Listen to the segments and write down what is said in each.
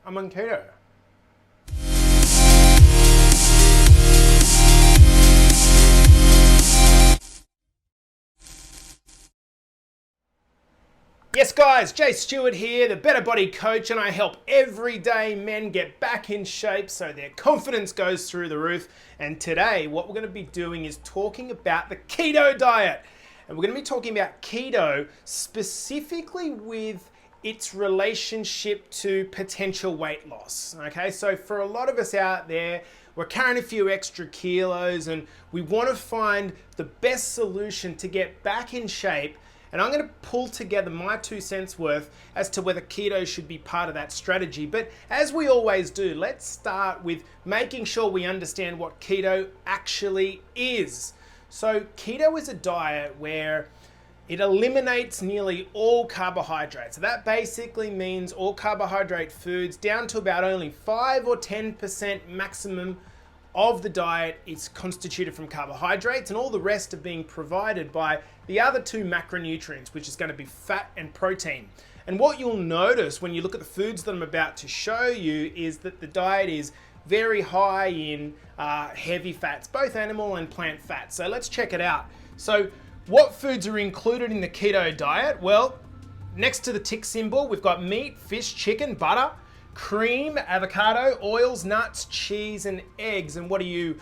I'm on keto. Yes guys, Jay Stewart here, the Better Body Coach, and I help everyday men get back in shape so their confidence goes through the roof. And today what we're going to be doing is talking about the keto diet. And we're going to be talking about keto specifically with its relationship to potential weight loss. Okay, so for a lot of us out there, we're carrying a few extra kilos and we want to find the best solution to get back in shape. And I'm going to pull together my 2 cents worth as to whether keto should be part of that strategy. But as we always do, let's start with making sure we understand what keto actually is. So keto is a diet where it eliminates nearly all carbohydrates. So that basically means all carbohydrate foods down to about only 5 or 10% maximum of the diet is constituted from carbohydrates, and all the rest are being provided by the other 2 macronutrients, which is going to be fat and protein. And what you'll notice when you look at the foods that I'm about to show you is that the diet is very high in heavy fats, both animal and plant fats. So let's check it out. So what foods are included in the keto diet? Well, next to the tick symbol, we've got meat, fish, chicken, butter, cream, avocado, oils, nuts, cheese, and eggs. And what do you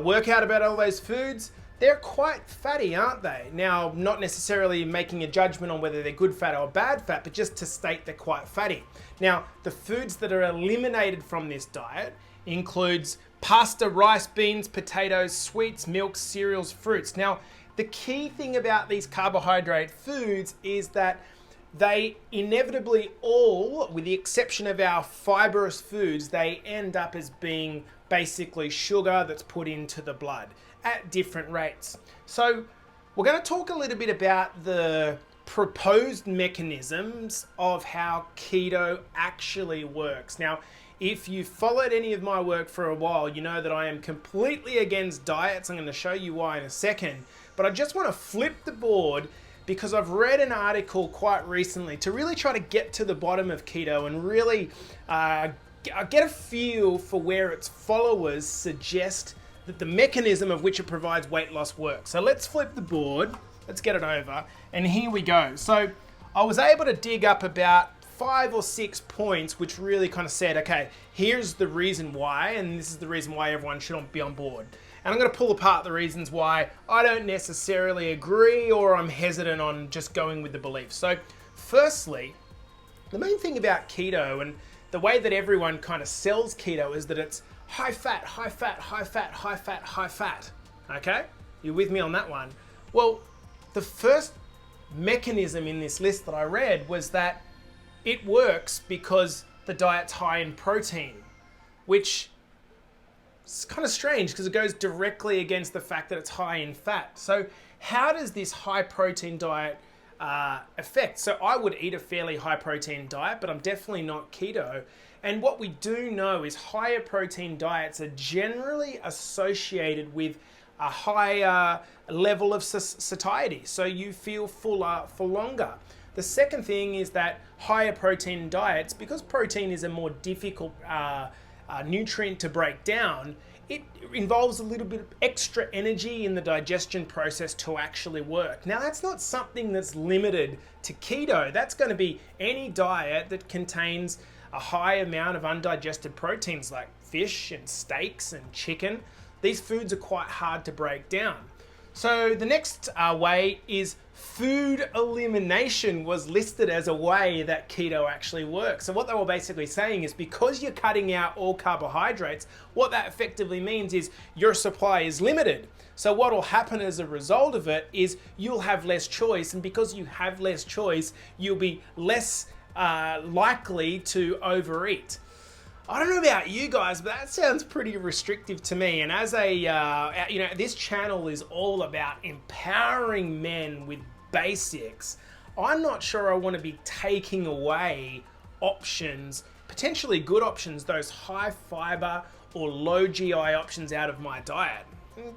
work out about all those foods? They're quite fatty, aren't they? Now, not necessarily making a judgment on whether they're good fat or bad fat, but just to state they're quite fatty. Now, the foods that are eliminated from this diet includes pasta, rice, beans, potatoes, sweets, milks, cereals, fruits. Now, the key thing about these carbohydrate foods is that they inevitably all, with the exception of our fibrous foods, they end up as being basically sugar that's put into the blood at different rates. So we're going to talk a little bit about the proposed mechanisms of how keto actually works. Now, if you've followed any of my work for a while, you know that I am completely against diets. I'm going to show you why in a second. But I just want to flip the board because I've read an article quite recently to really try to get to the bottom of keto and really get a feel for where its followers suggest that the mechanism of which it provides weight loss works. So let's flip the board, let's get it over, and here we go. So I was able to dig up about 5 or 6 points which really kind of said, okay, here's the reason why, and this is the reason why everyone should be on board. And I'm going to pull apart the reasons why I don't necessarily agree or I'm hesitant on just going with the belief. So firstly, the main thing about keto and the way that everyone kind of sells keto is that it's high fat, high fat, high fat, high fat, high fat. Okay? You with me on that one? Well, the first mechanism in this list that I read was that it works because the diet's high in protein, which it's kind of strange because it goes directly against the fact that it's high in fat. So how does this high protein diet affect? So I would eat a fairly high protein diet, but I'm definitely not keto. And what we do know is higher protein diets are generally associated with a higher level of satiety. So you feel fuller for longer. The second thing is that higher protein diets, because protein is a more difficult nutrient to break down, it involves a little bit of extra energy in the digestion process to actually work. Now, that's not something that's limited to keto. That's going to be any diet that contains a high amount of undigested proteins like fish and steaks and chicken. These foods are quite hard to break down. So the next way is food elimination was listed as a way that keto actually works. So what they were basically saying is because you're cutting out all carbohydrates, what that effectively means is your supply is limited. So what will happen as a result of it is you'll have less choice, and because you have less choice, you'll be less likely to overeat. I don't know about you guys, but that sounds pretty restrictive to me. And as this channel is all about empowering men with basics. I'm not sure I want to be taking away options, potentially good options, those high fiber or low GI options out of my diet.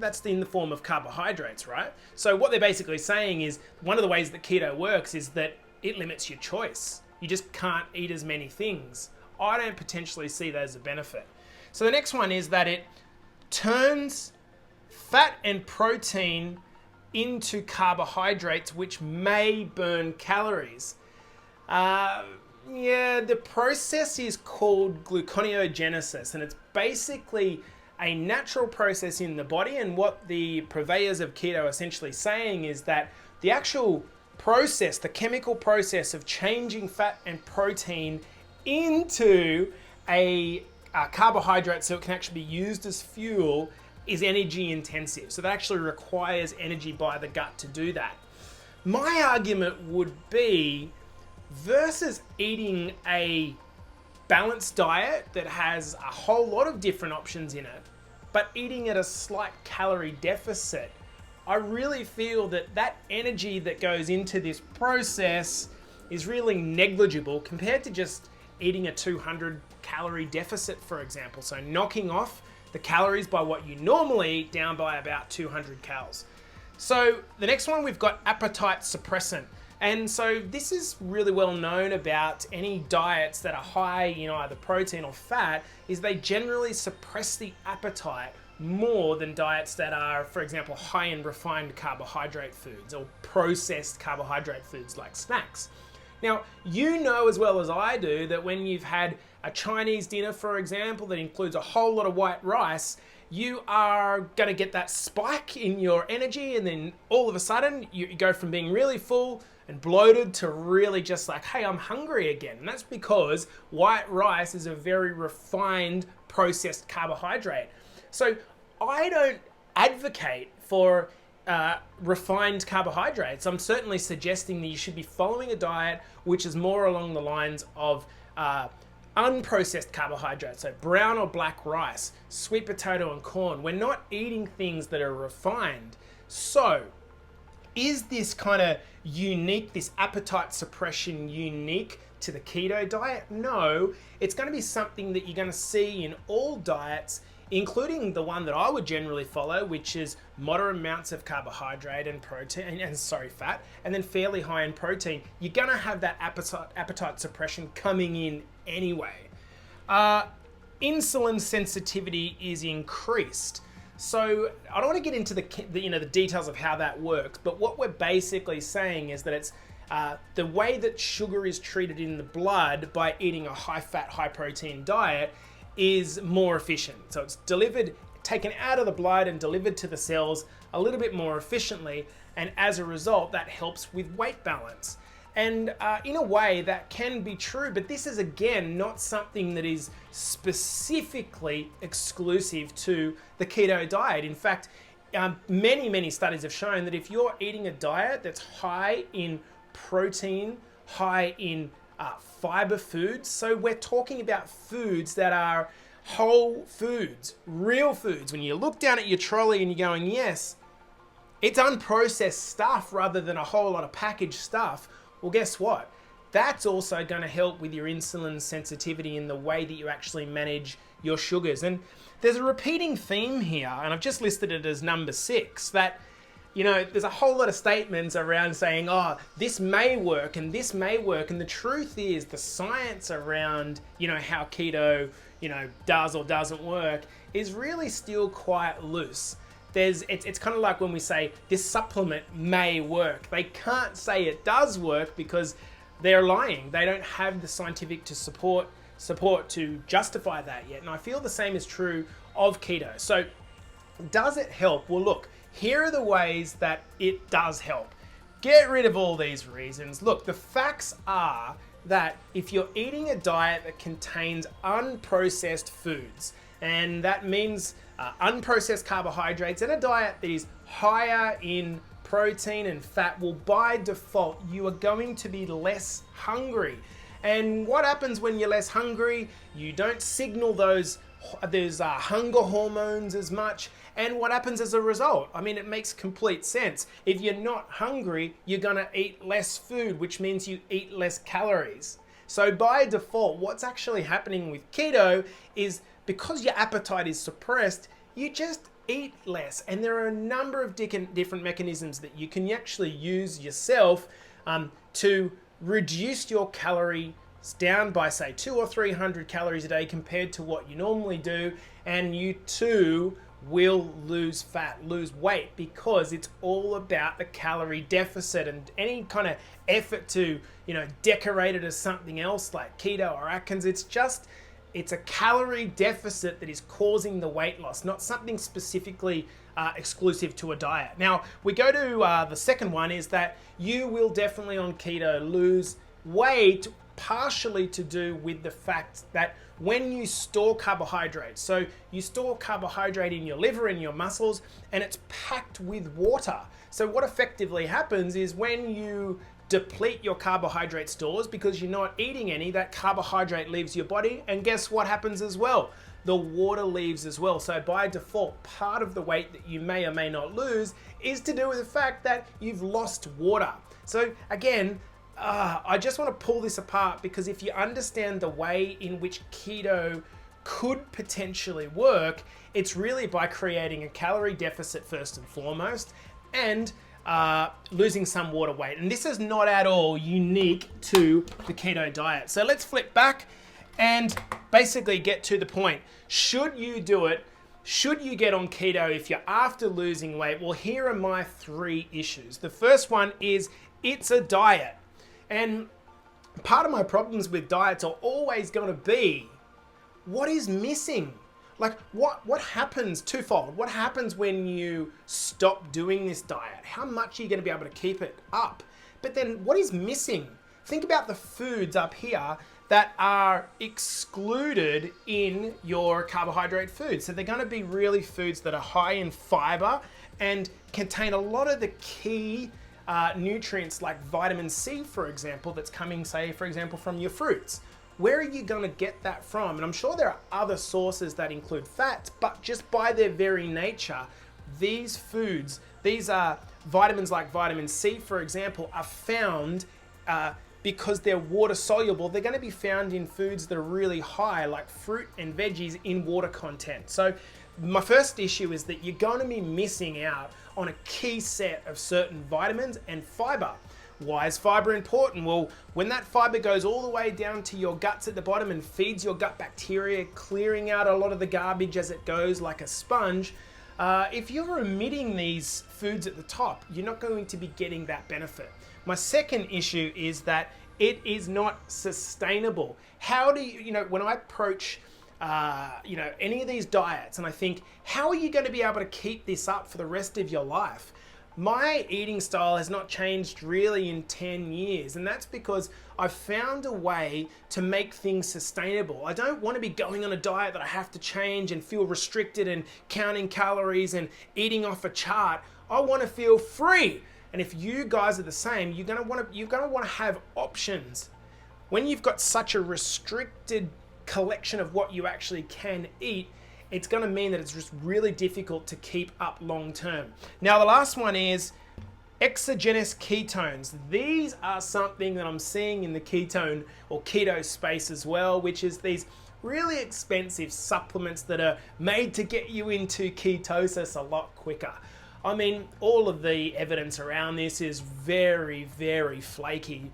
That's in the form of carbohydrates, right? So what they're basically saying is one of the ways that keto works is that it limits your choice. You just can't eat as many things. I don't potentially see that as a benefit. So the next one is that it turns fat and protein into carbohydrates, which may burn calories. Yeah, the process is called gluconeogenesis, and it's basically a natural process in the body. And what the purveyors of keto are essentially saying is that the actual process, the chemical process of changing fat and protein into a carbohydrate so it can actually be used as fuel is energy intensive. So that actually requires energy by the gut to do that. My argument would be versus eating a balanced diet that has a whole lot of different options in it, but eating at a slight calorie deficit, I really feel that that energy that goes into this process is really negligible compared to just eating a 200 calorie deficit, for example. So knocking off the calories by what you normally eat down by about 200 calories. So the next one, we've got appetite suppressant. And so this is really well known about any diets that are high in either protein or fat, is they generally suppress the appetite more than diets that are, for example, high in refined carbohydrate foods or processed carbohydrate foods like snacks. Now, you know as well as I do that when you've had a Chinese dinner, for example, that includes a whole lot of white rice, you are going to get that spike in your energy, and then all of a sudden you go from being really full and bloated to really just like, hey, I'm hungry again. And that's because white rice is a very refined, processed carbohydrate. So I don't advocate for refined carbohydrates. I'm certainly suggesting that you should be following a diet which is more along the lines of unprocessed carbohydrates, so brown or black rice, sweet potato and corn. We're not eating things that are refined. So is this kind of unique, this appetite suppression unique to the keto diet? No, it's going to be something that you're going to see in all diets, including the one that I would generally follow, which is moderate amounts of carbohydrate and protein, fat, and then fairly high in protein. You're gonna have that appetite suppression coming in anyway. Insulin sensitivity is increased. So I don't want to get into the details of how that works, but what we're basically saying is that it's the way that sugar is treated in the blood by eating a high-fat, high-protein diet is more efficient. So it's taken out of the blood and delivered to the cells a little bit more efficiently, and as a result, that helps with weight balance. And in a way, that can be true, but this is, again, not something that is specifically exclusive to the keto diet. In fact, many studies have shown that if you're eating a diet that's high in protein, high in fiber foods, so we're talking about foods that are whole foods, real foods. When you look down at your trolley and you're going, yes, it's unprocessed stuff rather than a whole lot of packaged stuff. Well, guess what? That's also going to help with your insulin sensitivity in the way that you actually manage your sugars. And there's a repeating theme here, and I've just listed it as number 6, that, you know, there's a whole lot of statements around saying, oh, this may work and this may work. And the truth is the science around, you know, how keto, you know, does or doesn't work is really still quite loose. It's kind of like when we say this supplement may work. They can't say it does work because they're lying. They don't have the scientific support to justify that yet. And I feel the same is true of keto. So does it help? Well, look, here are the ways that it does help. Get rid of all these reasons. Look, the facts are that if you're eating a diet that contains unprocessed foods, and that means unprocessed carbohydrates, and a diet that is higher in protein and fat, well, by default, you are going to be less hungry. And what happens when you're less hungry? You don't signal those hunger hormones as much. And what happens as a result? I mean, it makes complete sense. If you're not hungry, you're gonna eat less food, which means you eat less calories. So by default, what's actually happening with keto is because your appetite is suppressed, you just eat less. And there are a number of different mechanisms that you can actually use yourself to reduce your calorie It's down by say 200 or 300 calories a day compared to what you normally do, and you too will lose fat, lose weight, because it's all about the calorie deficit. And any kind of effort to, decorate it as something else like keto or Atkins, it's a calorie deficit that is causing the weight loss, not something specifically exclusive to a diet. Now, we go to the second one, is that you will definitely on keto lose weight, partially to do with the fact that when you store carbohydrates, so you store carbohydrate in your liver and your muscles, and it's packed with water. So what effectively happens is when you deplete your carbohydrate stores, because you're not eating any, that carbohydrate leaves your body, and guess what happens as well? The water leaves as well. So by default, part of the weight that you may or may not lose is to do with the fact that you've lost water. So again, I just want to pull this apart, because if you understand the way in which keto could potentially work, it's really by creating a calorie deficit first and foremost, and losing some water weight. And this is not at all unique to the keto diet. So let's flip back and basically get to the point. Should you do it? Should you get on keto if you're after losing weight? Well, here are my 3 issues. The first one is it's a diet. And part of my problems with diets are always going to be, what is missing? Like what happens twofold? What happens when you stop doing this diet? How much are you going to be able to keep it up? But then what is missing? Think about the foods up here that are excluded in your carbohydrate food. So they're going to be really foods that are high in fiber and contain a lot of the key nutrients like vitamin C, for example, that's coming, say, for example, from your fruits. Where are you going to get that from? And I'm sure there are other sources that include fats, but just by their very nature, these foods, these vitamins like vitamin C, for example, are found because they're water soluble. They're going to be found in foods that are really high, like fruit and veggies, in water content. So my first issue is that you're going to be missing out on a key set of certain vitamins and fiber. Why is fiber important? Well, when that fiber goes all the way down to your guts at the bottom and feeds your gut bacteria, clearing out a lot of the garbage as it goes like a sponge, if you're omitting these foods at the top, you're not going to be getting that benefit. My second issue is that it is not sustainable. How do you, when I approach any of these diets and I think, how are you going to be able to keep this up for the rest of your life? My eating style has not changed really in 10 years, and that's because I've found a way to make things sustainable. I don't want to be going on a diet that I have to change and feel restricted and counting calories and eating off a chart. I want to feel free. And if you guys are the same, you're going to want to have options. When you've got such a restricted collection of what you actually can eat, it's going to mean that it's just really difficult to keep up long term. Now, the last one is exogenous ketones. These are something that I'm seeing in the ketone or keto space as well, which is these really expensive supplements that are made to get you into ketosis a lot quicker. I mean, all of the evidence around this is very, very flaky,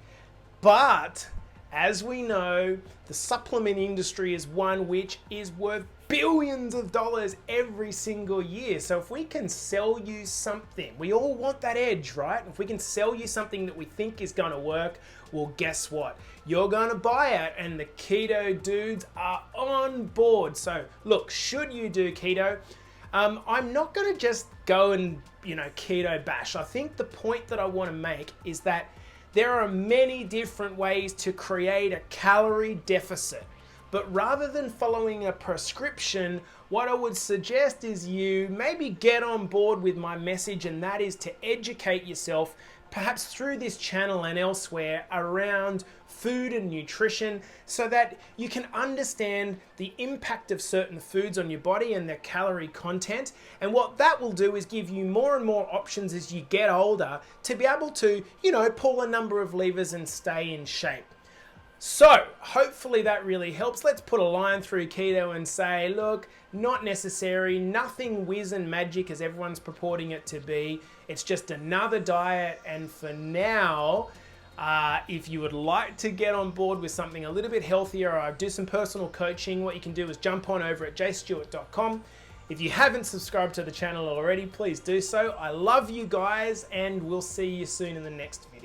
but as we know, the supplement industry is one which is worth billions of dollars every single year. So if we can sell you something, we all want that edge, right? If we can sell you something that we think is going to work, well, guess what? You're going to buy it, and the keto dudes are on board. So look, should you do keto? I'm not going to just go and, keto bash. I think the point that I want to make is that there are many different ways to create a calorie deficit. But rather than following a prescription, what I would suggest is you maybe get on board with my message, and that is to educate yourself, perhaps through this channel and elsewhere, around food and nutrition, so that you can understand the impact of certain foods on your body and their calorie content. And what that will do is give you more and more options as you get older to be able to, pull a number of levers and stay in shape. So hopefully that really helps. Let's put a line through keto and say, look, not necessary, nothing whiz and magic as everyone's purporting it to be. It's just another diet, and for now, If you would like to get on board with something a little bit healthier or do some personal coaching, what you can do is jump on over at jstewart.com. If you haven't subscribed to the channel already, please do so. I love you guys, and we'll see you soon in the next video.